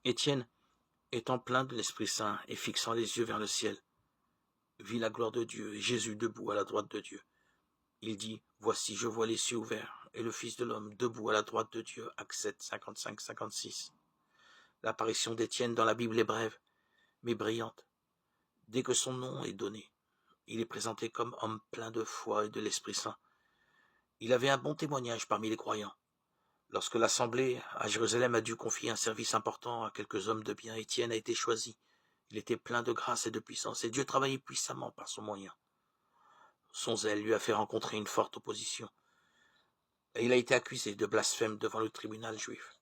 Étienne, étant plein de l'Esprit Saint et fixant les yeux vers le ciel, vit la gloire de Dieu et Jésus debout à la droite de Dieu. Il dit, « Voici, je vois les cieux ouverts, et le Fils de l'homme debout à la droite de Dieu. » Actes 7, 55-56. L'apparition d'Étienne dans la Bible est brève, mais brillante. Dès que son nom est donné, il est présenté comme homme plein de foi et de l'Esprit Saint. Il avait un bon témoignage parmi les croyants. Lorsque l'Assemblée à Jérusalem a dû confier un service important à quelques hommes de bien, Étienne a été choisi. Il était plein de grâce et de puissance, et Dieu travaillait puissamment par son moyen. Son zèle lui a fait rencontrer une forte opposition, et il a été accusé de blasphème devant le tribunal juif.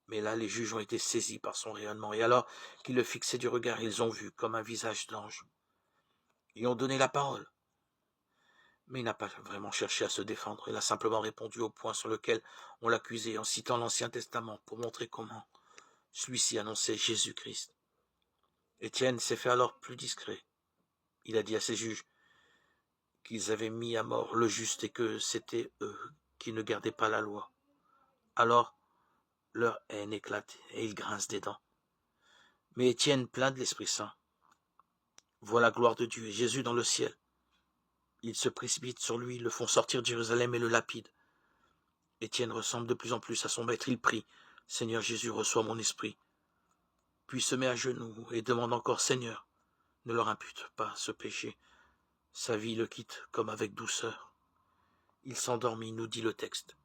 Mais là, les juges ont été saisis par son rayonnement, et alors qu'ils le fixaient du regard, ils ont vu comme un visage d'ange. Ils ont donné la parole. Mais il n'a pas vraiment cherché à se défendre, il a simplement répondu au point sur lequel on l'accusait en citant l'Ancien Testament pour montrer comment celui-ci annonçait Jésus-Christ. Étienne s'est fait alors plus discret. Il a dit à ses juges qu'ils avaient mis à mort le juste et que c'était eux qui ne gardaient pas la loi. Alors, leur haine éclate et ils grincent des dents. Mais Étienne, plein de l'Esprit Saint, voit la gloire de Dieu et Jésus dans le ciel. Ils se précipitent sur lui, le font sortir de Jérusalem et le lapident. Étienne ressemble de plus en plus à son maître. Il prie, « Seigneur Jésus, reçois mon esprit. » Puis se met à genoux et demande encore, « Seigneur, ne leur impute pas ce péché. » Sa vie le quitte comme avec douceur. Il s'endormit, nous dit le texte.